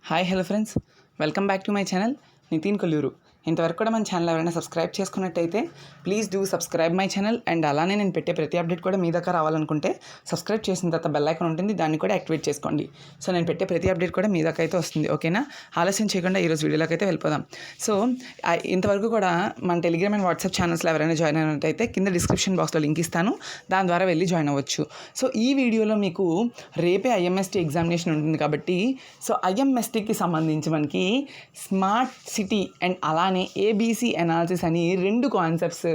Hi hello friends, welcome back to my channel Nitin Kolluru. ఇంతవరకు కూడా మన ఛానల్ ఎవరైనా సబ్స్క్రైబ్ చేసుకున్నట్టయితే please do subscribe my channel. And అలానే నేను పెట్టే ప్రతి అప్డేట్ కూడా మీ దగ్గర రావాలనుకుంటే సబ్స్క్రైబ్ చేసిన తర్వాత బెల్ ఐకాన్ ఉంటుంది, దాన్ని కూడా యాక్టివేట్ చేసుకోండి. సో నేను పెట్టే ప్రతి అప్డేట్ కూడా మీ దగ్గర అయితే వస్తుంది. ఓకేనా? ఆలస్యం చేయకుండా ఈరోజు వీడియోలోకి అయితే వెళ్ళిపోదాం. సో ఇంతవరకు కూడా మన టెలిగ్రామ్ అండ్ వాట్సాప్ ఛానల్స్లో ఎవరైనా జాయిన్ అయినట్టయితే కింద డిస్క్రిప్షన్ బాక్స్లో లింక్ ఇస్తాను, దాని ద్వారా వెళ్ళి జాయిన్ అవ్వచ్చు. సో ఈ వీడియోలో మీకు రేపే ఐఎంఎస్టీ ఎగ్జామినేషన్ ఉంటుంది కాబట్టి సో ఐఎంఎస్టీకి సంబంధించి మనకి స్మార్ట్ సిటీ అండ్ అలానే ఏబీసీ అనాలిసిస్ అని రెండు కాన్సెప్ట్స్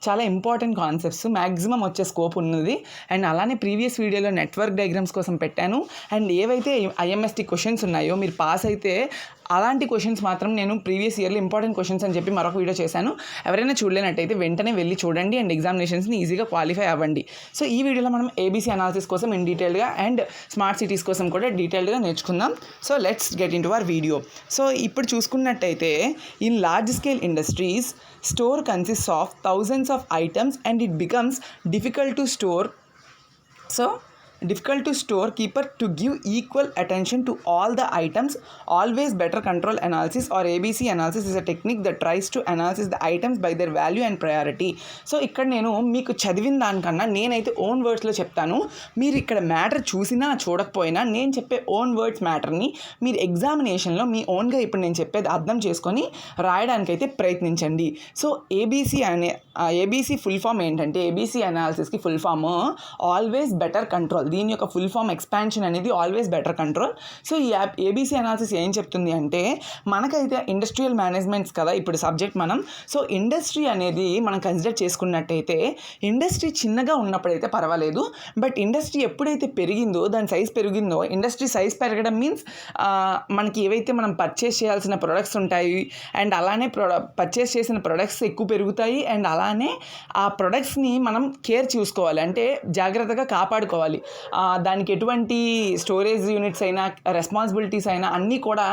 చాలా ఇంపార్టెంట్ కాన్సెప్ట్స్, మ్యాక్సిమం వచ్చే స్కోప్ ఉన్నది. అండ్ అలానే ప్రీవియస్ వీడియోలో నెట్వర్క్ డయాగ్రామ్స్ కోసం పెట్టాను. అండ్ ఏవైతే ఐఎంఎస్టీ క్వశ్చన్స్ ఉన్నాయో మీరు పాస్ అయితే అలాంటి క్వశ్చన్స్ మాత్రం నేను ప్రీవియస్ ఇయర్లో ఇంపార్టెంట్ క్వశ్చన్స్ అని చెప్పి మరొక వీడియో చేశాను. ఎవరైనా చూడలేనట్టయితే వెంటనే వెళ్ళి చూడండి అండ్ ఎగ్జామినేషన్స్ని ఈజీగా క్వాలిఫై అవ్వండి. సో ఈ వీడియోలో మనం ఏబీసీ అనాలిసిస్ కోసం ఇన్ డీటెయిల్గా అండ్ స్మార్ట్ సిటీస్ కోసం కూడా డీటెయిల్డ్గా నేర్చుకుందాం. So let's get in to our video. So ఇప్పుడు చూసుకున్నట్టయితే in large scale industries store consists of thousands of items and it becomes difficult to store keeper to give equal attention to all the items. Always better control analysis or ABC analysis is a technique that tries to analyze the items by their value and priority. So ఇక్కడ నేను మీకు చదివిన దానికన్నా నేనైతే own వర్డ్స్లో చెప్తాను. మీరు ఇక్కడ matter చూసినా చూడకపోయినా నేను చెప్పే ఓన్ వర్డ్స్ మ్యాటర్ని మీరు ఎగ్జామినేషన్లో మీ ఓన్గా ఇప్పుడు నేను చెప్పేది అర్థం చేసుకొని రాయడానికైతే ప్రయత్నించండి. సో ఏబీసీ ఫుల్ ఫామ్ ఏంటంటే ఏబీసీ అనాలిసిస్కి full form always better control. దీని యొక్క ఫుల్ ఫామ్ ఎక్స్పాన్షన్ అనేది ఆల్వేస్ బెటర్ కంట్రోల్. సో ఈ ఏబీసీ అనాలిసిస్ ఏం చెప్తుంది అంటే మనకైతే ఇండస్ట్రియల్ మేనేజ్మెంట్స్ కదా ఇప్పుడు సబ్జెక్ట్ మనం. సో ఇండస్ట్రీ అనేది మనం కన్సిడర్ చేసుకున్నట్టయితే ఇండస్ట్రీ చిన్నగా ఉన్నప్పుడైతే పర్వాలేదు, బట్ ఇండస్ట్రీ ఎప్పుడైతే పెరిగిందో దాని సైజ్ పెరిగిందో, ఇండస్ట్రీ సైజ్ పెరగడం మీన్స్ మనకి ఏవైతే మనం పర్చేస్ చేయాల్సిన ప్రొడక్ట్స్ ఉంటాయి అండ్ అలానే పర్చేస్ చేసిన ప్రొడక్ట్స్ ఎక్కువ పెరుగుతాయి అండ్ అలానే ఆ ప్రొడక్ట్స్ని మనం కేర్ చూసుకోవాలి, అంటే జాగ్రత్తగా కాపాడుకోవాలి. దానికి ఎటువంటి స్టోరేజ్ యూనిట్స్ అయినా రెస్పాన్సిబిలిటీస్ అయినా అన్నీ కూడా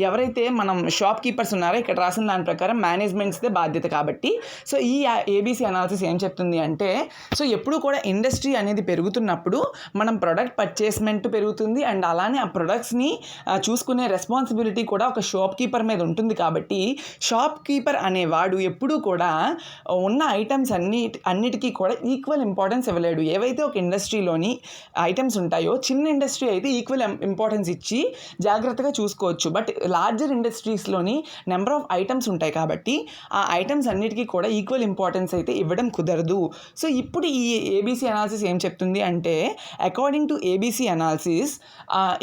ఎవరైతే మనం షాప్ కీపర్స్ ఉన్నారో ఇక్కడ రాసిన దాని ప్రకారం మేనేజ్మెంట్స్దే బాధ్యత కాబట్టి. సో ఈ ఏబీసీ అనాలిసిస్ ఏం చెప్తుంది అంటే సో ఎప్పుడు కూడా ఇండస్ట్రీ అనేది పెరుగుతున్నప్పుడు మనం ప్రొడక్ట్ పర్చేస్మెంట్ పెరుగుతుంది అండ్ అలానే ఆ ప్రొడక్ట్స్ని చూసుకునే రెస్పాన్సిబిలిటీ కూడా ఒక షాప్ కీపర్ మీద ఉంటుంది కాబట్టి షాప్ కీపర్ అనేవాడు ఎప్పుడూ కూడా ఉన్న ఐటమ్స్ అన్నిటికీ కూడా ఈక్వల్ ఇంపార్టెన్స్ ఇవ్వలేడు. ఏవైతే ఒక ఇండస్ట్రీలోని ఐటమ్స్ ఉంటాయో చిన్న ఇండస్ట్రీ అయితే ఈక్వల్ ఇంపార్టెన్స్ ఇచ్చి జాగ్రత్తగా చూసుకోవచ్చు, బట్ లార్జర్ ఇండస్ట్రీస్లోని నెంబర్ ఆఫ్ ఐటమ్స్ ఉంటాయి కాబట్టి ఆ ఐటమ్స్ అన్నిటికీ కూడా ఈక్వల్ ఇంపార్టెన్స్ అయితే ఇవ్వడం కుదరదు. సో ఇప్పుడు ఈ ఏబీసీ అనాలిసిస్ ఏం చెప్తుంది అంటే అకార్డింగ్ టు ఏబీసీ అనాలిసిస్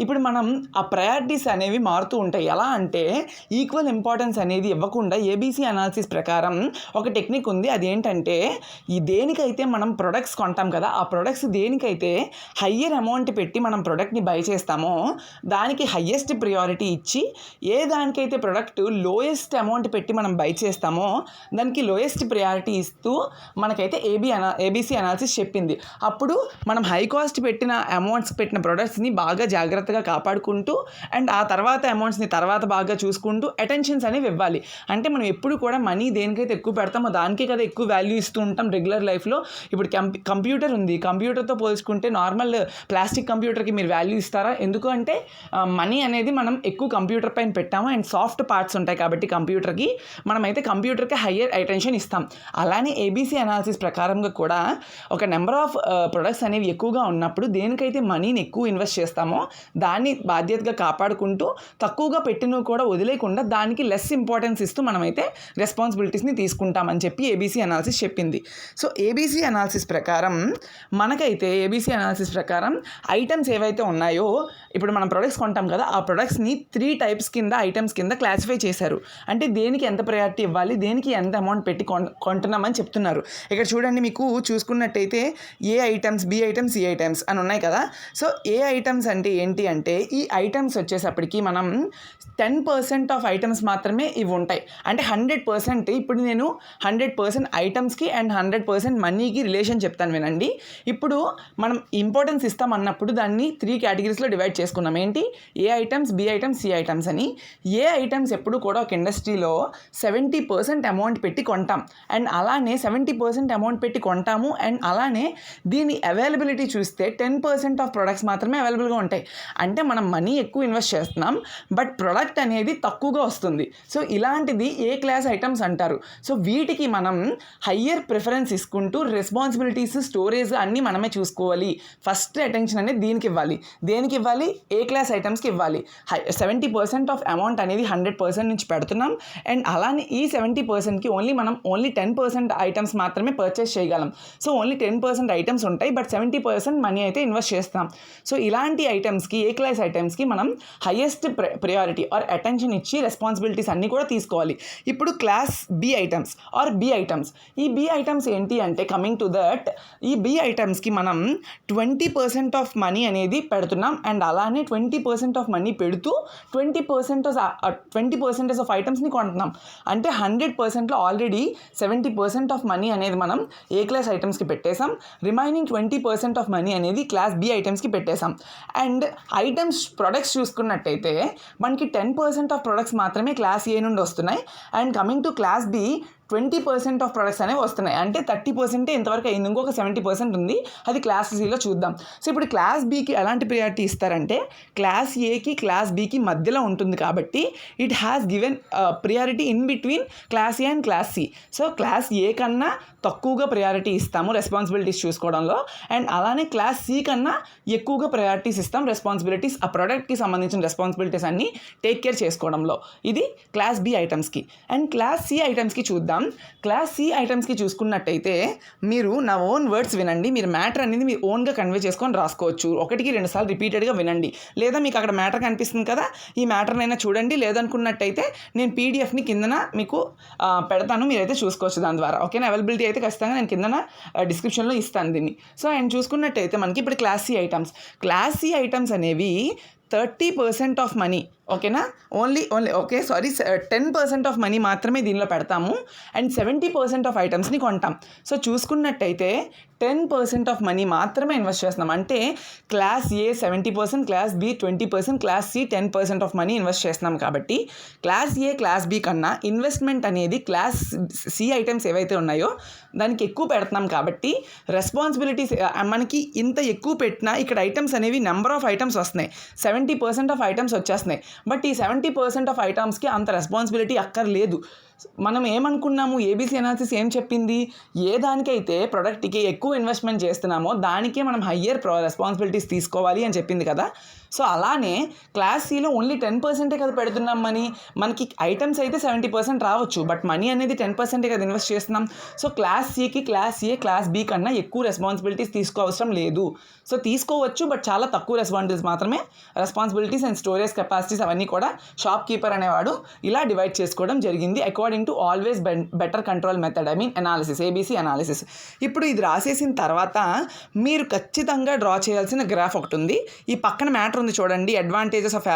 ఇప్పుడు మనం ఆ ప్రయారిటీస్ అనేవి మారుతూ ఉంటాయి. ఎలా అంటే ఈక్వల్ ఇంపార్టెన్స్ అనేది ఇవ్వకుండా ఏబీసీ అనాలిసిస్ ప్రకారం ఒక టెక్నిక్ ఉంది. అదేంటంటే ఈ దేనికైతే మనం ప్రొడక్ట్స్ కొంటాం కదా ఆ ప్రొడక్ట్స్ దేనికైతే హయ్యర్ అమౌంట్ పెట్టి మనం ప్రొడక్ట్ని బై చేస్తామో దానికి హయ్యెస్ట్ ప్రియారిటీ ఇచ్చి ఏ దానికైతే ప్రొడక్ట్ లోయెస్ట్ అమౌంట్ పెట్టి మనం బై చేస్తామో దానికి లోయెస్ట్ ప్రియారిటీ ఇస్తూ మనకైతే ఏబీసీ అనాలిసిస్ చెప్పింది. అప్పుడు మనం హై కాస్ట్ పెట్టిన అమౌంట్స్ పెట్టిన ప్రొడక్ట్స్ని బాగా జాగ్రత్తగా కాపాడుకుంటూ అండ్ ఆ తర్వాత అమౌంట్స్ని తర్వాత బాగా చూసుకుంటూ అటెన్షన్స్ అనేవి ఇవ్వాలి. అంటే మనం ఎప్పుడు కూడా మనీ దేనికైతే ఎక్కువ పెడతామో దానికే కదా ఎక్కువ వాల్యూ ఇస్తూ ఉంటాం రెగ్యులర్ లైఫ్లో. ఇప్పుడు కంప్యూటర్ ఉంది, కంప్యూటర్తో పోల్చుకుంటే నార్మల్ ప్లాస్టిక్ కంప్యూటర్కి మీరు వాల్యూ ఇస్తారా? ఎందుకు అంటే మనీ అనేది మనం ఎక్కువ కంప్యూటర్ పైన పెట్టాము అండ్ సాఫ్ట్ పార్ట్స్ ఉంటాయి కాబట్టి కంప్యూటర్కి మనమైతే కంప్యూటర్కి హయ్యర్ అటెన్షన్ ఇస్తాం. అలానే ఏబీసీ అనాలిసిస్ ప్రకారంగా కూడా ఒక నెంబర్ ఆఫ్ ప్రొడక్ట్స్ అనేవి ఎక్కువగా ఉన్నప్పుడు దేనికైతే మనీని ఎక్కువ ఇన్వెస్ట్ చేస్తామో దాన్ని బాధ్యతగా కాపాడుకుంటూ తక్కువగా పెట్టినవి కూడా వదిలేకుండా దానికి లెస్ ఇంపార్టెన్స్ ఇస్తూ మనమైతే రెస్పాన్సిబిలిటీస్ని తీసుకుంటామని చెప్పి ఏబీసీ అనాలిసిస్ చెప్పింది. సో ఏబీసీ అనాలిసిస్ ప్రకారం మనకైతే ఏబీసీ అనాలిసిస్ ప్రకారం ఐటమ్స్ ఏవైతే ఉన్నాయో ఇప్పుడు మనం ప్రొడక్ట్స్ కొంటాం కదా ఆ ప్రొడక్ట్స్ని 3 టైప్స్ కింద ఐటమ్స్ కింద క్లాసిఫై చేశారు. అంటే దేనికి ఎంత ప్రయారిటీ ఇవ్వాలి, దేనికి ఎంత అమౌంట్ పెట్టి కొంటున్నామని చెప్తున్నారు. ఇక్కడ చూడండి, మీకు చూసుకున్నట్టయితే A items, B items, C items అని ఉన్నాయి కదా. సో ఏ ఐటమ్స్ అంటే ఏంటి అంటే ఈ ఐటమ్స్ వచ్చేసప్పటికి మనం 10% ఆఫ్ ఐటమ్స్ మాత్రమే ఇవి ఉంటాయి. అంటే 100% ఇప్పుడు నేను 100% ఐటమ్స్కి అండ్ 100% మనీకి రిలేషన్ చెప్తాను వినండి. ఇప్పుడు మనం ఇంపార్టెన్స్ ఇస్తామన్నప్పుడు దాన్ని 3 కేటగిరీస్లో డివైడ్ చేసుకున్నాం. ఏంటి? A items, B items, C items అని. ఏ ఐటమ్స్ ఎప్పుడు కూడా ఒక ఇండస్ట్రీలో 70% అమౌంట్ పెట్టి కొంటాం, అండ్ అలానే 70% అమౌంట్ పెట్టి కొంటాము, అండ్ అలానే దీని అవైలబిలిటీ చూస్తే 10% ఆఫ్ ప్రొడక్ట్స్ మాత్రమే అవైలబుల్గా ఉంటాయి. అంటే మనం మనీ ఎక్కువ ఇన్వెస్ట్ చేస్తున్నాం, బట్ ప్రొడక్ట్ అనేది తక్కువగా వస్తుంది. సో ఇలాంటిది ఏ క్లాస్ ఐటమ్స్ అంటారు. సో వీటికి మనం హయ్యర్ ప్రిఫరెన్స్ ఇసుకుంటూ రెస్పాన్సిబిలిటీస్, స్టోరేజ్ అన్నీ మనమే చూసుకోవాలి. ఫస్ట్ అటెన్షన్ అనేది దీనికి ఇవ్వాలి. దేనికి ఇవ్వాలి? ఏ క్లాస్ ఐటమ్స్కి ఇవ్వాలి. 70% ఆఫ్ అమౌంట్ అనేది 100% నుంచి పెడుతున్నాం, అండ్ అలానే ఈ 70%కి మనం ఓన్లీ 10% ఐటమ్స్ మాత్రమే పర్చేస్ చేయగలం. సో ఓన్లీ 10% ఐటమ్స్ ఉంటాయి, బట్ 70% మనీ అయితే ఇన్వెస్ట్ చేస్తాం. సో ఇలాంటి ఐటమ్స్కి, ఏ క్లాస్ ఐటమ్స్కి మనం హైయెస్ట్ ప్రయారిటీ ఆర్ అటెన్షన్ ఇచ్చి రెస్పాన్సిబిలిటీస్ అన్నీ కూడా తీసుకోవాలి. ఇప్పుడు class B items or B items. ఈ బి ఐటమ్స్ ఏంటి అంటే, కమింగ్ టు దట్, ఈ బి ఐటమ్స్కి మనం 20% ఆఫ్ మనీ అనేది పెడుతున్నాం, అండ్ అలానే 20% ఆఫ్ మనీ పెడుతూ 20% ఆఫ్ ఐటమ్స్ని కొంటున్నాం. అంటే 100%లో ఆల్రెడీ 70% ఆఫ్ మనీ అనేది మనం ఏ క్లాస్ ఐటమ్స్కి పెట్టేసాం, రిమైనింగ్ 20% ఆఫ్ మనీ అనేది క్లాస్ బి ఐటమ్స్కి పెట్టేసాం. అండ్ ఐటమ్స్ ప్రొడక్ట్స్ చూసుకున్నట్టయితే మనకి 10% ఆఫ్ ప్రొడక్ట్స్ మాత్రమే క్లాస్ ఏ నుండి వస్తున్నాయి, and coming to class B 20% of products అనేవి వస్తున్నాయి. అంటే 30% ఇంతవరకు అయింది, ఇంకొక 70% ఉంది, అది క్లాస్ సిలో చూద్దాం. సో ఇప్పుడు క్లాస్ బికి ఎలాంటి ప్రియారిటీ ఇస్తారంటే, క్లాస్ ఏకి క్లాస్ బికి మధ్యలో ఉంటుంది కాబట్టి it has given priority in between class A and class C. So class A కన్నా తక్కువగా ప్రయారిటీ ఇస్తాము రెస్పాన్సిబిలిటీస్ చూసుకోవడంలో, అండ్ అలానే క్లాస్ సి కన్నా ఎక్కువగా ప్రయారిటీస్ ఇస్తాం రెస్పాన్సిబిలిటీస్, ఆ ప్రోడక్ట్కి సంబంధించిన రెస్పాన్సిబిలిటీస్ అన్నీ టేక్ కేర్ చేసుకోవడంలో. ఇది క్లాస్ బి ఐటమ్స్కి. అండ్ క్లాస్ సి ఐటమ్స్కి చూద్దాం. క్లాస్ సి ఐటమ్స్కి చూసుకున్నట్టయితే మీరు నా ఓన్ వర్డ్స్ వినండి. మీరు మ్యాటర్ అనేది మీరు ఓన్గా కన్వే చేసుకొని రాసుకోవచ్చు. 1-2 సార్లు రిపీటెడ్గా వినండి, లేదా మీకు అక్కడ మ్యాటర్ కనిపిస్తుంది కదా, ఈ మ్యాటర్నైనా చూడండి. లేదనుకున్నట్టయితే నేను పీడిఎఫ్ని కిందన మీకు పెడతాను, మీరైతే చూసుకోవచ్చు దాని ద్వారా. ఓకేనా? అవైలబిలిటీ అయితే ఖచ్చితంగా నేను కిందన డిస్క్రిప్షన్లో ఇస్తాను దీన్ని. సో అండ్ చూసుకున్నట్టయితే మనకి ఇప్పుడు క్లాస్ సి ఐటమ్స్ అనేవి 30% ఆఫ్ మనీ, ఓకేనా, ఓన్లీ 10% ఆఫ్ మనీ మాత్రమే దీనిలో పెడతాము, అండ్ 70% ఆఫ్ ఐటమ్స్ని కొంటాం. సో చూసుకున్నట్టయితే 10% ఆఫ్ మనీ మాత్రమే ఇన్వెస్ట్ చేస్తున్నాం. అంటే class A 70%, class B 20%, class C 10% of money invest చేస్తున్నాం. కాబట్టి క్లాస్ ఏ క్లాస్ బి కన్నా ఇన్వెస్ట్మెంట్ అనేది క్లాస్ సి ఐటమ్స్ ఏవైతే ఉన్నాయో దానికి ఎక్కువ పెడుతున్నాం. కాబట్టి రెస్పాన్సిబిలిటీస్ మనకి ఇంత ఎక్కువ పెట్టినా ఇక్కడ ఐటమ్స్ అనేవి నెంబర్ ఆఫ్ ఐటమ్స్ వస్తున్నాయి, 70% ఆఫ్ ఐటమ్స్ వచ్చేస్తున్నాయి. బట్ ఈ 70% ఆఫ్ ఐటమ్స్కి అంత రెస్పాన్సిబిలిటీ అక్కర్లేదు. మనం ఏమనుకున్నాము, ఏబీసీ అనాలిసిస్ ఏం చెప్పింది, ఏ దానికైతే ప్రొడక్ట్కి ఎక్కువ ఇన్వెస్ట్మెంట్ చేస్తున్నామో దానికే మనం హయ్యర్ రెస్పాన్సిబిలిటీస్ తీసుకోవాలి అని చెప్పింది కదా. సో అలానే క్లాస్ సిలో ఓన్లీ 10% కదా పెడుతున్నాం మనీ. మనకి ఐటమ్స్ అయితే 70% రావచ్చు, బట్ మనీ అనేది 10% కదా ఇన్వెస్ట్ చేస్తున్నాం. సో క్లాస్ సికి క్లాస్ ఏ క్లాస్ బి కన్నా ఎక్కువ రెస్పాన్సిబిలిటీస్ తీసుకోవసరం లేదు. సో తీసుకోవచ్చు, బట్ చాలా తక్కువ రెస్పాన్సిబిలిటీస్ అండ్ స్టోరేజ్ కెపాసిటీస్ అవన్నీ కూడా షాప్ కీపర్ అనేవాడు ఇలా డివైడ్ చేసుకోవడం జరిగింది according to always better control method, analysis, ABC analysis. ఇప్పుడు ఇది రాసేసిన తర్వాత మీరు ఖచ్చితంగా డ్రా చేయాల్సిన గ్రాఫ్ ఒకటి ఉంది. ఈ పక్కన మ్యాటర్ ఉంది చూడండి, అడ్వాంటేజెస్ ఆఫ్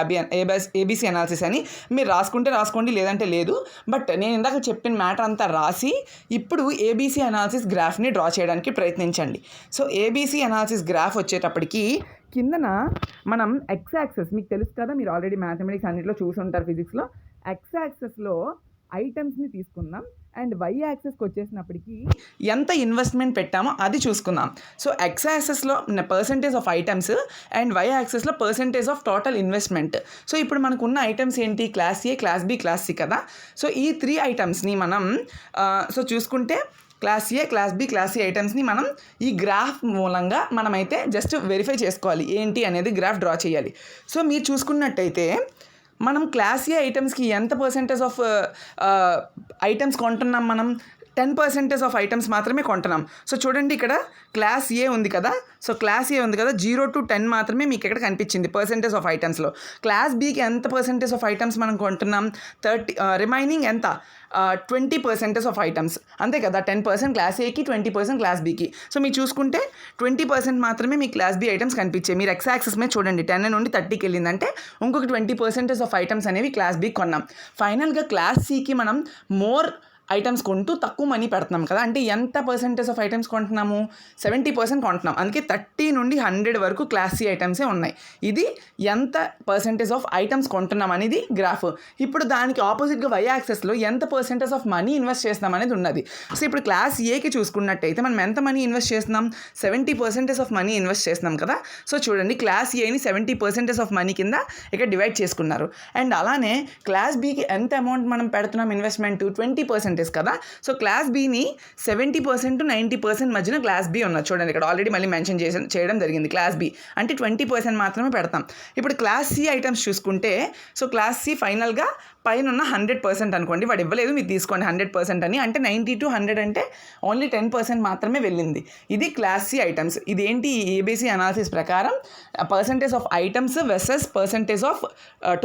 ఏబీసీ అనాలిసిస్ అని. మీరు రాసుకుంటే రాసుకోండి, లేదంటే లేదు. బట్ నేను ఇందాక చెప్పిన మ్యాటర్ అంతా రాసి ఇప్పుడు ఏబీసీ అనాలిసిస్ గ్రాఫ్ని డ్రా చేయడానికి ప్రయత్నించండి. సో ఏబీసీ అనాలిసిస్ గ్రాఫ్ వచ్చేటప్పటికి కిందన మనం ఎక్స్ యాక్సెస్, మీకు తెలుసు కదా, మీరు ఆల్రెడీ మ్యాథమెటిక్స్ అన్నింటిలో చూసి ఉంటారు ఫిజిక్స్లో. ఎక్స్ యాక్సెస్లో ఐటమ్స్ని తీసుకుందాం, అండ్ వై యాక్సెస్కి వచ్చేసినప్పటికీ ఎంత ఇన్వెస్ట్మెంట్ పెట్టామో అది చూసుకుందాం. సో ఎక్స్ యాక్సెస్లో percentage of items and Y యాక్సెస్లో percentage of total investment. So ఇప్పుడు మనకున్న ఐటమ్స్ ఏంటి, class A, class B, class C కదా. సో ఈ 3 ఐటమ్స్ని మనం సో చూసుకుంటే class A, class B, class C ఐటమ్స్ని మనం ఈ గ్రాఫ్ మూలంగా మనమైతే జస్ట్ వెరిఫై చేసుకోవాలి ఏంటి అనేది, గ్రాఫ్ డ్రా చేయాలి. సో మీరు చూసుకున్నట్టయితే మనం క్లాస్ ఏ ఐటమ్స్కి ఎంత పర్సెంటేజ్ ఆఫ్ ఐటమ్స్ కొంటున్నాం, మనం 10% ఆఫ్ ఐటమ్స్ మాత్రమే కొంటున్నాం. సో చూడండి ఇక్కడ క్లాస్ ఏ ఉంది కదా. సో క్లాస్ ఏ ఉంది కదా, 0 to 10 మాత్రమే మీకు ఇక్కడ కనిపించింది పర్సెంటేజ్ ఆఫ్ ఐటమ్స్లో. క్లాస్ బికి ఎంత పర్సెంటేజ్ ఆఫ్ ఐటమ్స్ మనం కొంటున్నాం, 30, రిమైనింగ్ ఎంత 20% ఆఫ్ ఐటమ్స్, అంతే కదా. 10% క్లాస్ ఏకి, 20% క్లాస్ బికి. సో మీరు చూసుకుంటే 20% మాత్రమే మీ క్లాస్ బి ఐటమ్స్ కనిపించాయి. మీరు ఎక్స్ యాక్సెస్ మీద చూడండి, 10 నుండి 30కి వెళ్ళిందంటే ఇంకొక 20% ఆఫ్ ఐటమ్స్ అనేవి క్లాస్ బికి కొన్నాం. ఫైనల్గా క్లాస్ సికి మనం మోర్ ఐటమ్స్ కొంటూ తక్కువ మనీ పెడుతున్నాం కదా, అంటే ఎంత పర్సెంటేజ్ ఆఫ్ ఐటమ్స్ కొంటున్నాము, 70% కొంటున్నాం. అందుకే 30 నుండి 100 వరకు క్లాస్ సి ఐటమ్సే ఉన్నాయి. ఇది ఎంత పర్సెంటేజ్ ఆఫ్ ఐటమ్స్ కొంటున్నాం అనేది గ్రాఫ్. ఇప్పుడు దానికి ఆపోజిట్గా వై యాక్సెస్లో ఎంత పర్సెంటేజ్ ఆఫ్ మనీ ఇన్వెస్ట్ చేస్తున్నాం అనేది ఉన్నది. సో ఇప్పుడు క్లాస్ ఏకి చూసుకున్నట్టయితే మనం ఎంత మనీ ఇన్వెస్ట్ చేస్తున్నాం, 70% ఆఫ్ మనీ ఇన్వెస్ట్ చేస్తున్నాం కదా. సో చూడండి, క్లాస్ ఏని 70% ఆఫ్ మనీ కింద ఇక్కడ డివైడ్ చేసుకున్నారు. అండ్ అలానే క్లాస్ బికి ఎంత అమౌంట్ మనం పెడుతున్నాం ఇన్వెస్ట్మెంట్, 20% కదా. సో క్లాస్ బిని 70% to 90% మధ్యన క్లాస్ బి ఉన్నది. చూడండి ఇక్కడ ఆల్రెడీ మళ్ళీ మెన్షన్ చేయడం జరిగింది. క్లాస్ బి అంటే 20% మాత్రమే పెడతాం. ఇప్పుడు క్లాస్ సి ఐటమ్స్ చూసుకుంటే, సో క్లాస్ సి ఫైనల్గా పైన ఉన్న 100% అనుకోండి, వాడు ఇవ్వలేదు, మీరు తీసుకోండి 100% అని, అంటే 90 to 100 అంటే ఓన్లీ 10% మాత్రమే వెళ్ళింది. ఇది క్లాస్ సి ఐటమ్స్. ఇదేంటి, ఏబీసీ అనాలిసిస్ ప్రకారం percentage of items versus percentage of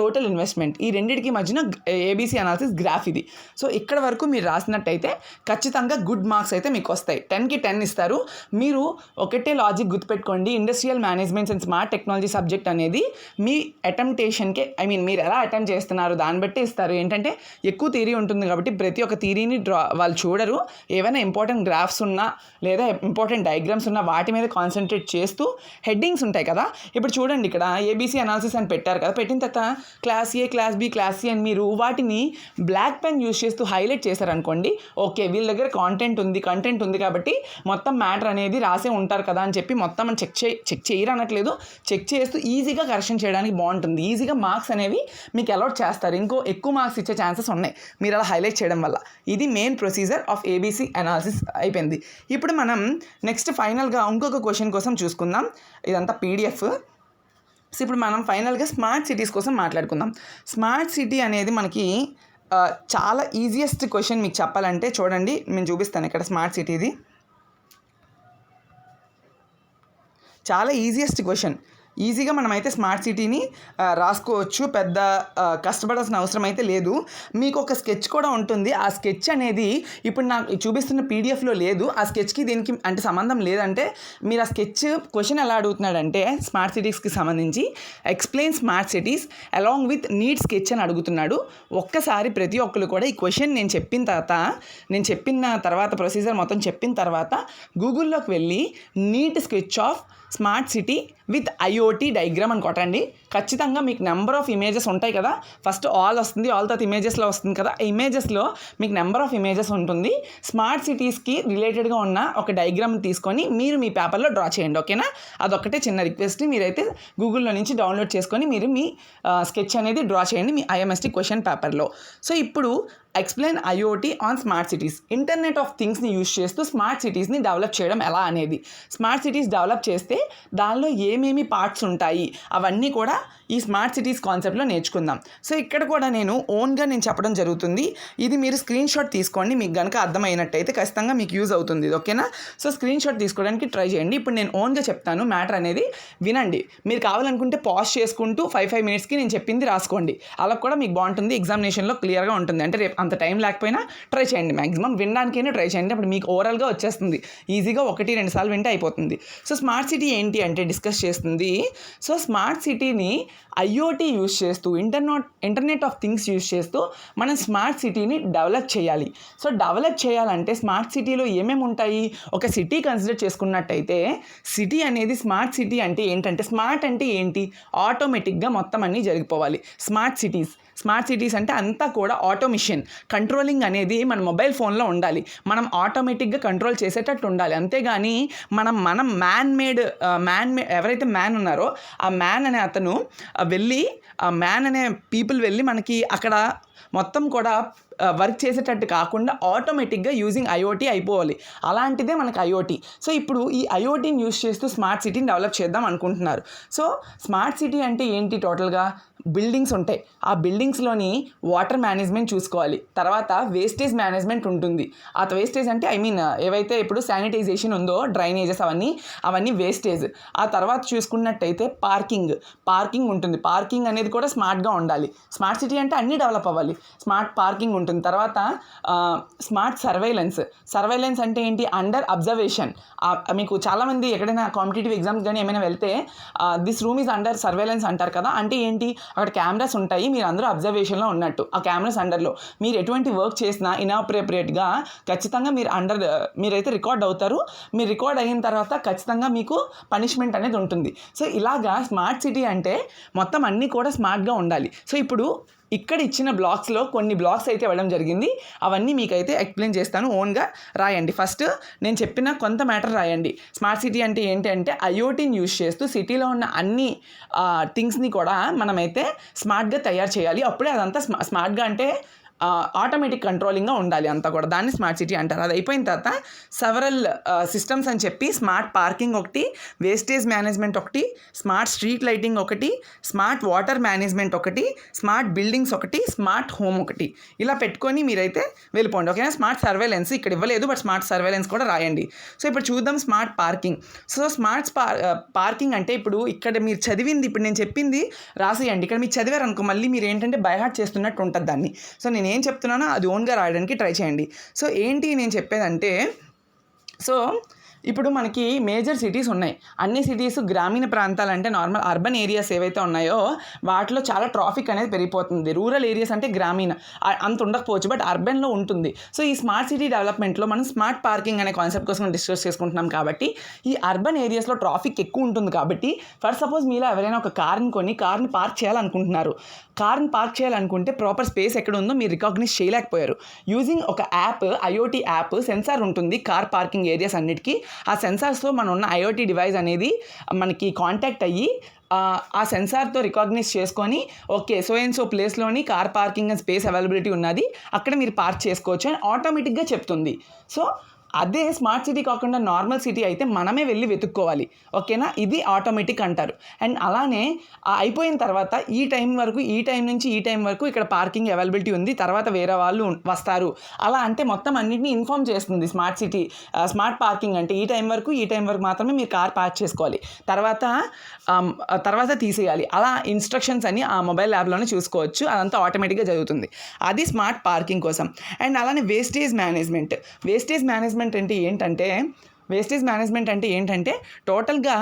total investment, ఈ రెండింటికి మధ్యన ఏబీసీ అనాలిసిస్ గ్రాఫ్ ఇది. సో ఇక్కడ వరకు మీరు రాసినట్టయితే ఖచ్చితంగా గుడ్ మార్క్స్ అయితే మీకు వస్తాయి. 10కి 10 ఇస్తారు. మీరు ఒకటే లాజిక్ గుర్తుపెట్టుకోండి, industrial managements and smart technology subject అనేది మీ అటెంప్టేషన్కే, మీరు ఎలా అటెంప్ట్ చేస్తున్నారు దాన్ని బట్టి ఇస్తారు. ఏంటంటే ఎక్కువ థియరీ ఉంటుంది కాబట్టి ప్రతి ఒక్క థియరీని వాళ్ళు చూడరు. ఏవైనా ఇంపార్టెంట్ గ్రాఫ్స్ ఉన్నా లేదా ఇంపార్టెంట్ డయాగ్రామ్స్ ఉన్నా వాటి మీద కాన్సన్ట్రేట్ చేస్తూ హెడ్డింగ్స్ ఉంటాయి కదా. ఇప్పుడు చూడండి, ఇక్కడ ఏబీసీ అనాలిసిస్ అని పెట్టారు కదా, పెట్టిన తర్వాత class A, class B, class C అని మీరు వాటిని బ్లాక్ పెన్ యూజ్ చేస్తూ హైలైట్ చేశారనుకోండి, ఓకే వీళ్ళ దగ్గర కంటెంట్ ఉంది కాబట్టి మొత్తం మ్యాటర్ అనేది రాసే ఉంటారు కదా అని చెప్పి మొత్తం మనం చెక్ చేయరు అనట్లేదు, చెక్ చేస్తూ ఈజీగా కరెక్షన్ చేయడానికి బాగుంటుంది. ఈజీగా మార్క్స్ అనేవి మీకు అలౌట్ చేస్తారు. ఎక్కువ మార్క్స్ ఇచ్చే ఛాన్సెస్ ఉన్నాయి మీరు అలా హైలైట్ చేయడం వల్ల. ఇది main procedure of ABC analysis అయిపోయింది. ఇప్పుడు మనం నెక్స్ట్ ఫైనల్గా ఇంకొక క్వశ్చన్ కోసం చూసుకుందాం. ఇదంతా పీడిఎఫ్. సో ఇప్పుడు మనం ఫైనల్గా స్మార్ట్ సిటీస్ కోసం మాట్లాడుకుందాం. స్మార్ట్ సిటీ అనేది మనకి చాలా ఈజియెస్ట్ క్వశ్చన్ మీకు చెప్పాలంటే, చూడండి నేను చూపిస్తాను ఇక్కడ స్మార్ట్ సిటీది. చాలా ఈజియెస్ట్ క్వశ్చన్. ఈజీగా మనమైతే స్మార్ట్ సిటీని రాసుకోవచ్చు, పెద్ద కష్టపడాల్సిన అవసరం అయితే లేదు. మీకు ఒక స్కెచ్ కూడా ఉంటుంది. ఆ స్కెచ్ అనేది ఇప్పుడు నాకు చూపిస్తున్న పీడిఎఫ్లో లేదు. ఆ స్కెచ్కి దీనికి అంటే సంబంధం లేదంటే, మీరు ఆ స్కెచ్ క్వశ్చన్ ఎలా అడుగుతున్నాడంటే స్మార్ట్ సిటీస్కి సంబంధించి explain smart cities along with neat sketch అని అడుగుతున్నాడు. ఒక్కసారి ప్రతి ఒక్కరు కూడా ఈ క్వశ్చన్ నేను చెప్పిన తర్వాత ప్రొసీజర్ మొత్తం చెప్పిన తర్వాత గూగుల్లోకి వెళ్ళి neat sketch of smart city with IoT diagram అని కొట్టండి. ఖచ్చితంగా మీకు నెంబర్ ఆఫ్ ఇమేజెస్ ఉంటాయి కదా. ఫస్ట్ ఆల్ వస్తుంది, ఆల్ తర్వాత ఇమేజెస్లో వస్తుంది కదా. ఇమేజెస్లో మీకు నెంబర్ ఆఫ్ ఇమేజెస్ ఉంటుంది. స్మార్ట్ సిటీస్కి రిలేటెడ్గా ఉన్న ఒక డయాగ్రామ్ తీసుకొని మీరు మీ పేపర్లో డ్రా చేయండి, ఓకేనా. అదొక్కటే చిన్న రిక్వెస్ట్. మీరైతే గూగుల్లో నుంచి డౌన్లోడ్ చేసుకొని మీరు మీ స్కెచ్ అనేది డ్రా చేయండి మీ ఐఎంఎస్టీ క్వశ్చన్ పేపర్లో. సో ఇప్పుడు explain IoT on smart cities. Internet of థింగ్స్ని యూజ్ చేస్తూ స్మార్ట్ సిటీస్ని డెవలప్ చేయడం ఎలా అనేది. స్మార్ట్ సిటీస్ డెవలప్ చేస్తే దానిలో ఏమేమి పార్ట్స్ ఉంటాయి అవన్నీ కూడా ఈ స్మార్ట్ సిటీస్ కాన్సెప్ట్లో నేర్చుకుందాం. సో ఇక్కడ కూడా నేను చెప్పడం జరుగుతుంది. ఇది మీరు స్క్రీన్ షాట్ తీసుకోండి, మీకు కనుక అర్థమైనట్టయితే ఖచ్చితంగా మీకు యూజ్ అవుతుంది, ఓకేనా. సో స్క్రీన్ షాట్ తీసుకోవడానికి ట్రై చేయండి. ఇప్పుడు నేను ఓన్గా చెప్తాను, మ్యాటర్ అనేది వినండి. మీరు కావాలనుకుంటే పాజ్ చేసుకుంటూ 5 మినిట్స్కి నేను చెప్పింది రాసుకోండి. అలా కూడా మీకు బాగుంటుంది, ఎగ్జామినేషన్లో క్లియర్గా ఉంటుంది. అంటే రేపు అంత టైం లేకపోయినా ట్రై చేయండి, మ్యాక్సిమం వినడానికైనా ట్రై చేయండి. అప్పుడు మీకు ఓవరాల్గా వచ్చేస్తుంది, ఈజీగా 1-2 సార్లు వింటే అయిపోతుంది. సో స్మార్ట్ సిటీ ఏంటి అంటే డిస్కస్ చేస్తుంది. సో స్మార్ట్ సిటీని ఐఓటీ యూజ్ చేస్తూ ఇంటర్నెట్ ఆఫ్ థింగ్స్ యూజ్ చేస్తూ మనం స్మార్ట్ సిటీని డెవలప్ చేయాలి. సో డెవలప్ చేయాలంటే స్మార్ట్ సిటీలో ఏమేమి ఉంటాయి, ఒక సిటీ కన్సిడర్ చేసుకున్నట్టయితే సిటీ అనేది స్మార్ట్ సిటీ అంటే ఏంటంటే, స్మార్ట్ అంటే ఏంటి, ఆటోమేటిక్గా మొత్తం అన్నీ జరిగిపోవాలి. స్మార్ట్ సిటీస్ అంటే అంతా కూడా ఆటోమేషన్, కంట్రోలింగ్ అనేది మన మొబైల్ ఫోన్లో ఉండాలి. మనం ఆటోమేటిక్గా కంట్రోల్ చేసేటట్టు ఉండాలి. అంతేగాని మనం ఎవరైతే మ్యాన్ ఉన్నారో ఆ మ్యాన్ అనే అతను పీపుల్ వెళ్ళి మనకి అక్కడ మొత్తం కూడా వర్క్ చేసేటట్టు కాకుండా ఆటోమేటిక్గా యూజింగ్ ఐఓటీ అయిపోవాలి. అలాంటిదే మనకు ఐఓటీ. సో ఇప్పుడు ఈ ఐఓటీని యూజ్ చేస్తూ స్మార్ట్ సిటీని డెవలప్ చేద్దాం అనుకుంటున్నారు. సో స్మార్ట్ సిటీ అంటే ఏంటి, టోటల్గా బిల్డింగ్స్ ఉంటాయి. ఆ బిల్డింగ్స్లోని వాటర్ మేనేజ్మెంట్ చూసుకోవాలి. తర్వాత వేస్టేజ్ మేనేజ్మెంట్ ఉంటుంది. ఆ వేస్టేజ్ అంటే ఏవైతే ఇప్పుడు శానిటైజేషన్ ఉందో, డ్రైనేజెస్ అవన్నీ వేస్టేజ్. ఆ తర్వాత చూసుకున్నట్టయితే పార్కింగ్ ఉంటుంది. పార్కింగ్ అనేది కూడా స్మార్ట్గా ఉండాలి. స్మార్ట్ సిటీ అంటే అన్నీ డెవలప్ అవ్వాలి. స్మార్ట్ పార్కింగ్ ఉంటుంది. తర్వాత స్మార్ట్ సర్వైలెన్స్ అంటే ఏంటి, అండర్ అబ్జర్వేషన్. మీకు చాలామంది ఎక్కడైనా కాంపిటేటివ్ ఎగ్జామ్స్ కానీ ఏమైనా వెళ్తే this room is under surveillance అంటారు కదా. అంటే ఏంటి, అక్కడ కెమెరాస్ ఉంటాయి, మీరు అందరూ అబ్జర్వేషన్లో ఉన్నట్టు. ఆ కెమెరాస్ అండర్లో మీరు ఎటువంటి వర్క్ చేసినా ఇన్అప్రోప్రియేట్గా ఖచ్చితంగా మీరైతే రికార్డ్ అవుతారు. మీరు రికార్డ్ అయిన తర్వాత ఖచ్చితంగా మీకు పనిష్మెంట్ అనేది ఉంటుంది. సో ఇలాగా స్మార్ట్ సిటీ అంటే మొత్తం అన్నీ కూడా స్మార్ట్గా ఉండాలి. సో ఇప్పుడు ఇక్కడ ఇచ్చిన బ్లాక్స్లో కొన్ని బ్లాక్స్ అయితే ఇవ్వడం జరిగింది. అవన్నీ మీకైతే ఎక్స్ప్లెయిన్ చేస్తాను, ఓన్గా రాయండి. ఫస్ట్ నేను చెప్పిన కొంత మ్యాటర్ రాయండి. స్మార్ట్ సిటీ అంటే ఏంటి అంటే ఐఓటీని యూజ్ చేస్తూ సిటీలో ఉన్న అన్ని థింగ్స్ని కూడా మనమైతే స్మార్ట్గా తయారు చేయాలి. అప్పుడే అదంతా స్మార్ట్గా అంటే ఆటోమేటిక్ కంట్రోలింగ్గా ఉండాలి అంతా కూడా. దాన్ని స్మార్ట్ సిటీ అంటారు. అది అయిపోయిన తర్వాత సెవరల్ సిస్టమ్స్ అని చెప్పి స్మార్ట్ పార్కింగ్ ఒకటి, వేస్టేజ్ మేనేజ్మెంట్ ఒకటి, స్మార్ట్ స్ట్రీట్ లైటింగ్ ఒకటి, స్మార్ట్ వాటర్ మేనేజ్మెంట్ ఒకటి, స్మార్ట్ బిల్డింగ్స్ ఒకటి, స్మార్ట్ హోమ్ ఒకటి, ఇలా పెట్టుకొని మీరైతే వెళ్ళిపోండి. ఓకేనా. స్మార్ట్ సర్వేలెన్స్ ఇక్కడ ఇవ్వలేదు, బట్ స్మార్ట్ సర్వేలెన్స్ కూడా రాయండి. సో ఇప్పుడు చూద్దాం smart parking. So smart parking అంటే ఇప్పుడు ఇక్కడ మీరు చదివింది, ఇప్పుడు నేను చెప్పింది రాసేయండి. ఇక్కడ మీరు చదివారు అనుకో, మళ్ళీ మీరు ఏంటంటే బైహార్ట్ చేస్తున్నట్టు ఉంటుంది దాన్ని. సో నేను ఏం చెప్తున్నానో అది ఓన్గా రాయడానికి ట్రై చేయండి. సో ఏంటి నేను చెప్పేదంటే, సో ఇప్పుడు మనకి మేజర్ సిటీస్ ఉన్నాయి. అన్ని సిటీస్ గ్రామీణ ప్రాంతాలు అంటే నార్మల్ అర్బన్ ఏరియాస్ ఏవైతే ఉన్నాయో వాటిలో చాలా ట్రాఫిక్ అనేది పెరిగిపోతుంది. రూరల్ ఏరియాస్ అంటే గ్రామీణ అంత ఉండకపోవచ్చు, బట్ అర్బన్లో ఉంటుంది. సో ఈ స్మార్ట్ సిటీ డెవలప్మెంట్లో మనం స్మార్ట్ పార్కింగ్ అనే కాన్సెప్ట్ కోసం డిస్కస్ చేసుకుంటున్నాం. కాబట్టి ఈ అర్బన్ ఏరియాస్లో ట్రాఫిక్ ఎక్కువ ఉంటుంది. కాబట్టి ఫర్ సపోజ్ మీలో ఎవరైనా ఒక కార్ని పార్క్ చేయాలనుకుంటున్నారు. కార్ని పార్క్ చేయాలనుకుంటే ప్రాపర్ స్పేస్ ఎక్కడ ఉందో మీరు రికాగ్నైజ్ చేయలేకపోయారు. యూజింగ్ ఒక యాప్, ఐఓటీ యాప్, సెన్సార్ ఉంటుంది కార్ పార్కింగ్ ఏరియాస్ అన్నిటికీ. ఆ సెన్సార్స్తో మనం ఉన్న ఐఓటీ డివైస్ అనేది మనకి కాంటాక్ట్ అయ్యి ఆ సెన్సార్తో రికాగ్నైజ్ చేసుకొని ఓకే సో ప్లేస్లోని car parking and space availability ఉన్నది, అక్కడ మీరు పార్క్ చేసుకోవచ్చు అని ఆటోమేటిక్గా చెప్తుంది. సో అదే స్మార్ట్ సిటీ కాకుండా నార్మల్ సిటీ అయితే మనమే వెళ్ళి వెతుక్కోవాలి. ఓకేనా. ఇది ఆటోమేటిక్ అంటారు. అండ్ అలానే అయిపోయిన తర్వాత ఈ టైం నుంచి ఈ టైం వరకు ఇక్కడ పార్కింగ్ అవైలబిలిటీ ఉంది, తర్వాత వేరే వాళ్ళు వస్తారు, అలా అంటే మొత్తం అన్నింటినీ ఇన్ఫార్మ్ చేస్తుంది స్మార్ట్ సిటీ. స్మార్ట్ పార్కింగ్ అంటే ఈ టైం వరకు మాత్రమే మీరు కార్ పార్క్ చేసుకోవాలి, తర్వాత తీసేయాలి. అలా ఇన్స్ట్రక్షన్స్ అని ఆ మొబైల్ యాప్లోనే చూసుకోవచ్చు. అదంతా ఆటోమేటిక్గా జరుగుతుంది. అది స్మార్ట్ పార్కింగ్ కోసం. అండ్ అలానే వేస్టేజ్ మేనేజ్మెంట్ అంటే ఏంటంటే టోటల్గా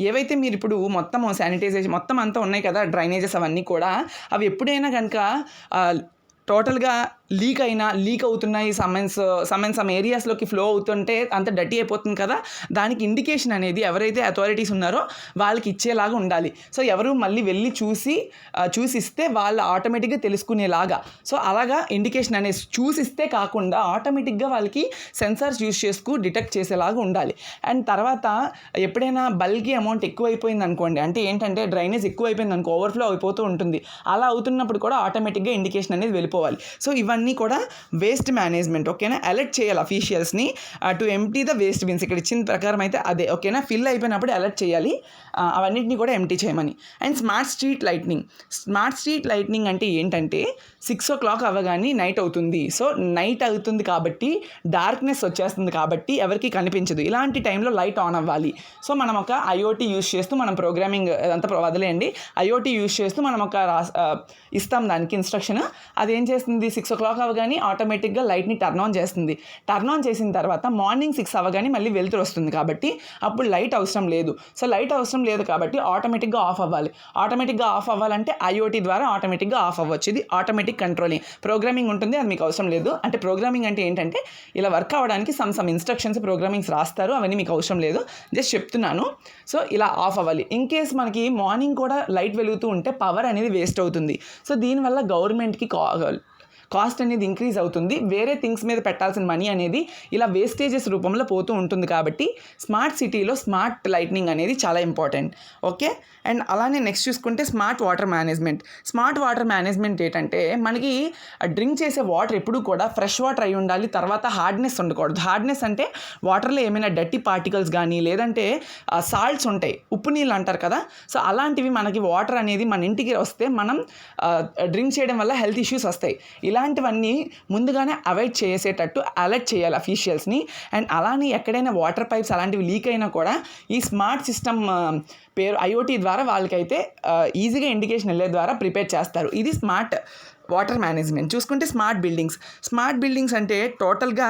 ఏవైతే మీరు ఇప్పుడు మొత్తం శానిటైజేషన్ మొత్తం అంతా ఉన్నాయి కదా, డ్రైనేజెస్ అవన్నీ కూడా, అవి ఎప్పుడైనా కనుక టోటల్గా లీక్ అవుతున్నాయి, సమ్ ఏరియాస్లోకి ఫ్లో అవుతుంటే అంత డర్టీ అయిపోతుంది కదా, దానికి ఇండికేషన్ అనేది ఎవరైతే అథారిటీస్ ఉన్నారో వాళ్ళకి ఇచ్చేలాగా ఉండాలి. సో ఎవరు మళ్ళీ వెళ్ళి చూసిస్తే వాళ్ళు ఆటోమేటిక్గా తెలుసుకునేలాగా, సో అలాగా ఇండికేషన్ అనేది చూసిస్తే కాకుండా ఆటోమేటిక్గా వాళ్ళకి సెన్సార్స్ యూస్ చేసుకు డిటెక్ట్ చేసేలాగా ఉండాలి. అండ్ తర్వాత ఎప్పుడైనా బల్కీ అమౌంట్ ఎక్కువైపోయింది అనుకోండి, అంటే ఏంటంటే డ్రైనేజ్ ఎక్కువైపోయింది అనుకో, ఓవర్ఫ్లో అయిపోతూ ఉంటుంది, అలా అవుతున్నప్పుడు కూడా ఆటోమేటిక్గా ఇండికేషన్ అనేది వెళ్ళిపోవాలి. సో ఇవన్నీ కూడా వేస్ట్ మేనేజ్మెంట్. ఓకేనా. అలర్ట్ చేయాలి అఫీషియల్స్ని to empty the waste bins. ఇక్కడ ఇచ్చిన ప్రకారం అయితే అదే. ఓకేనా. ఫిల్ అయిపోయినప్పుడు అలర్ట్ చేయాలి అవన్నిటిని కూడా ఎంప్టీ చేయమని. అండ్ స్మార్ట్ స్ట్రీట్ లైట్నింగ్ అంటే ఏంటంటే 6 o'clock అవ్వగానే నైట్ అవుతుంది. సో నైట్ అవుతుంది కాబట్టి డార్క్నెస్ వచ్చేస్తుంది కాబట్టి ఎవరికి కనిపించదు. ఇలాంటి టైంలో లైట్ ఆన్ అవ్వాలి. సో మనం ఒక ఐఓటీ యూస్ చేస్తూ మనం ప్రోగ్రామింగ్ అదంతా వదిలేయండి, ఐఓటీ యూస్ చేస్తూ మనం ఒక ఇస్తాం దానికి ఇన్స్ట్రక్షన్. అదేం చేస్తుంది, 6 o'clock అవ్వగానే ఆటోమేటిక్గా లైట్ని టర్న్ ఆన్ చేస్తుంది. టర్న్ ఆన్ చేసిన తర్వాత మార్నింగ్ 6 అవ్వగానే మళ్ళీ వెలుతురు వస్తుంది కాబట్టి అప్పుడు లైట్ అవసరం లేదు. సో లైట్ అవసరం లేదు కాబట్టి ఆటోమేటిక్గా ఆఫ్ అవ్వాలి. ఆటోమేటిక్గా ఆఫ్ అవ్వాలంటే ఐఓటీ ద్వారా ఆటోమేటిక్గా ఆఫ్ అవ్వచ్చు. ఇది ఆటోమేటిక్ కంట్రోలింగ్. ప్రోగ్రామింగ్ ఉంటుంది, అది మీకు అవసరం లేదు. అంటే ప్రోగ్రామింగ్ అంటే ఏంటంటే ఇలా వర్క్ అవ్వడానికి సమ్ ఇన్స్ట్రక్షన్స్ ప్రోగ్రామింగ్స్ రాస్తారు, అవన్నీ మీకు అవసరం లేదు, జస్ట్ చెప్తున్నాను. సో ఇలా ఆఫ్ అవ్వాలి. ఇన్ కేస్ మనకి మార్నింగ్ కూడా లైట్ వెలుగుతూ ఉంటే పవర్ అనేది వేస్ట్ అవుతుంది. సో దీనివల్ల గవర్నమెంట్కి కాస్ట్ అనేది ఇంక్రీజ్ అవుతుంది. వేరే థింగ్స్ మీద పెట్టాల్సిన మనీ అనేది ఇలా వేస్టేజెస్ రూపంలో పోతూ ఉంటుంది. కాబట్టి స్మార్ట్ సిటీలో స్మార్ట్ లైట్నింగ్ అనేది చాలా ఇంపార్టెంట్. ఓకే. అండ్ అలానే నెక్స్ట్ చూసుకుంటే స్మార్ట్ వాటర్ మేనేజ్మెంట్ ఏంటంటే మనకి డ్రింక్ చేసే వాటర్ ఎప్పుడు కూడా ఫ్రెష్ వాటర్ అయి ఉండాలి, తర్వాత హార్డ్నెస్ ఉండకూడదు. హార్డ్నెస్ అంటే వాటర్లో ఏమైనా డర్టీ పార్టికల్స్ కానీ లేదంటే సాల్ట్స్ ఉంటాయి, ఉప్పు నీళ్ళు అంటారు కదా, సో అలాంటివి మనకి వాటర్ అనేది మన ఇంటికి వస్తే మనం డ్రింక్ చేయడం వల్ల హెల్త్ ఇష్యూస్ వస్తాయి. ఇలాంటివన్నీ ముందుగానే అవాయిడ్ చేసేటట్టు అలర్ట్ చేయాలి అఫీషియల్స్ని. అండ్ అలానే ఎక్కడైనా వాటర్ పైప్స్ అలాంటివి లీక్ అయినా కూడా ఈ స్మార్ట్ సిస్టమ్ పేరు ఐఓటీ ద్వారా వాళ్ళకైతే ఈజీగా ఇండికేషన్ వెళ్ళే ద్వారా ప్రిపేర్ చేస్తారు. ఇది స్మార్ట్ వాటర్ మేనేజ్మెంట్. చూసుకుంటే స్మార్ట్ బిల్డింగ్స్ అంటే టోటల్గా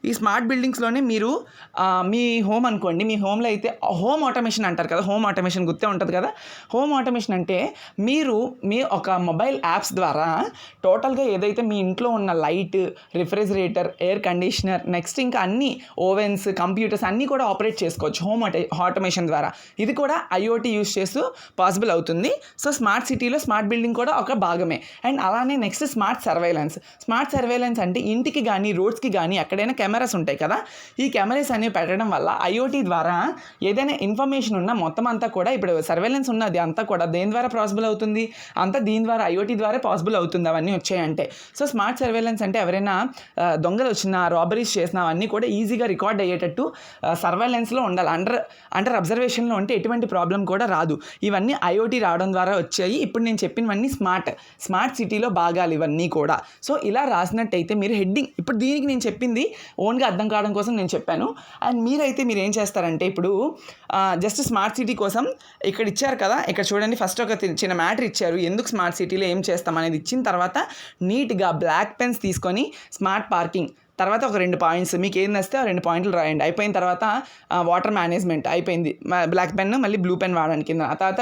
ఈ స్మార్ట్ బిల్డింగ్స్లోనే మీరు మీ హోమ్ అనుకోండి, మీ హోమ్లో అయితే హోమ్ ఆటోమేషన్ అంటారు కదా, హోమ్ ఆటోమేషన్ గుర్తే ఉంటుంది కదా. హోమ్ ఆటోమేషన్ అంటే మీరు మీ ఒక మొబైల్ యాప్స్ ద్వారా టోటల్గా ఏదైతే మీ ఇంట్లో ఉన్న light, refrigerator, air conditioner, next ఇంకా అన్ని ఓవెన్స్, కంప్యూటర్స్ అన్నీ కూడా ఆపరేట్ చేసుకోవచ్చు హోమ్ ఆటోమేషన్ ద్వారా. ఇది కూడా ఐఓటీ యూస్ చేస్తూ పాసిబుల్ అవుతుంది. సో స్మార్ట్ సిటీలో స్మార్ట్ బిల్డింగ్ కూడా ఒక భాగమే. అండ్ అలానే నెక్స్ట్ స్మార్ట్ సర్వేలెన్స్ అంటే ఇంటికి కానీ రోడ్స్కి కానీ ఎక్కడైనా కెమెరాస్ ఉంటాయి కదా, ఈ కెమెరాస్ అనేవి పెట్టడం వల్ల ఐఓటీ ద్వారా ఏదైనా ఇన్ఫర్మేషన్ ఉన్న మొత్తం అంతా కూడా ఇప్పుడు సర్వేలెన్స్ ఉన్నది అంతా కూడా దేని ద్వారా పాసిబుల్ అవుతుంది, అంతా దీని ద్వారా ఐఓటీ ద్వారా పాసిబుల్ అవుతుంది అవన్నీ వచ్చాయంటే. సో స్మార్ట్ సర్వేలెన్స్ అంటే ఎవరైనా దొంగలు వచ్చినా, రాబరీస్ చేసినా అవన్నీ కూడా ఈజీగా రికార్డ్ అయ్యేటట్టు సర్వేలెన్స్లో ఉండాలి. అండర్ అబ్జర్వేషన్లో ఉంటే ఎటువంటి ప్రాబ్లం కూడా రాదు. ఇవన్నీ ఐఓటీ రావడం ద్వారా వచ్చాయి. ఇప్పుడు నేను చెప్పినవన్నీ స్మార్ట్ సిటీలో భాగాలు ఇవన్నీ కూడా. సో ఇలా రాసినట్టయితే మీరు హెడ్డింగ్, ఇప్పుడు దీనికి నేను చెప్పింది ఓన్గా అర్థం కావడం కోసం నేను చెప్పాను. అండ్ మీరు ఏం చేస్తారంటే ఇప్పుడు జస్ట్ స్మార్ట్ సిటీ కోసం ఇక్కడ ఇచ్చారు కదా, ఇక్కడ చూడండి ఫస్ట్ ఒక చిన్న మ్యాటర్ ఇచ్చారు, ఎందుకు స్మార్ట్ సిటీలో ఏం చేస్తాం అనేది ఇచ్చిన తర్వాత నీట్గా బ్లాక్ పెన్స్ తీసుకొని స్మార్ట్ పార్కింగ్ తర్వాత ఒక 2 పాయింట్స్ మీకు ఏం వస్తే ఆ 2 పాయింట్లు రాయండి. అయిపోయిన తర్వాత వాటర్ మేనేజ్మెంట్ అయిపోయింది, బ్లాక్ పెన్ మళ్ళీ బ్లూ పెన్ వాడడానికి కింద. ఆ తర్వాత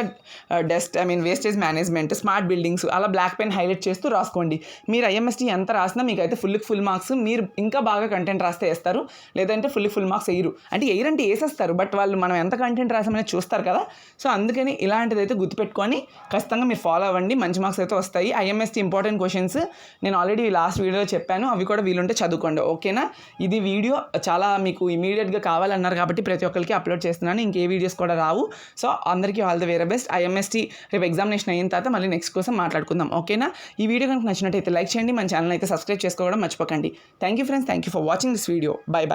వేస్టేజ్ మేనేజ్మెంట్, స్మార్ట్ బిల్డింగ్స్, అలా బ్లాక్ పెన్ హైలైట్ చేస్తూ రాసుకోండి. మీరు ఐఎంఎస్టీ ఎంత రాసినా మీకు అయితే ఫుల్ మార్క్స్. మీరు ఇంకా బాగా కంటెంట్ రాస్తే వేస్తారు, లేదంటే ఫుల్ మార్క్స్ వేయరు. అంటే వేసేస్తారు, బట్ వాళ్ళు మనం ఎంత కంటెంట్ రాసామని చూస్తారు కదా. సో అందుకని ఇలాంటిది అయితే గుర్తుపెట్టుకొని ఖచ్చితంగా మీరు ఫాలో అవ్వండి, మంచి మార్క్స్ అయితే వస్తాయి. ఐఎంఎస్టీ ఇంపార్టెంట్ క్వశ్చన్స్ నేను ఆల్రెడీ లాస్ట్ వీడియోలో చెప్పాను, అవి కూడా వీలుంటే చదువుకోండి. ఓకేనా, ఇది వీడియో చాలా మీకు ఇమీడియట్గా కావాలన్నారు కాబట్టి ప్రతి ఒక్కరికి అప్లోడ్ చేస్తున్నాను, ఇంకే వీడియోస్ కూడా రావు. సో అందరికీ ఆల్ ద వెరీ బెస్ట్. ఐఎంఎస్టీ రేపు ఎగ్జామినేషన్ అయిన తర్వాత మళ్ళీ నెక్స్ట్ కోసం మాట్లాడుకుందాం. ఓకేనా, ఈ వీడియో కనుక నచ్చినట్టయితే లైక్ చేయండి, మన ఛానల్ అయితే సబ్స్క్రైబ్ చేసుకోవడం మర్చిపోకండి. Thank you friends, thank you for watching this video. By.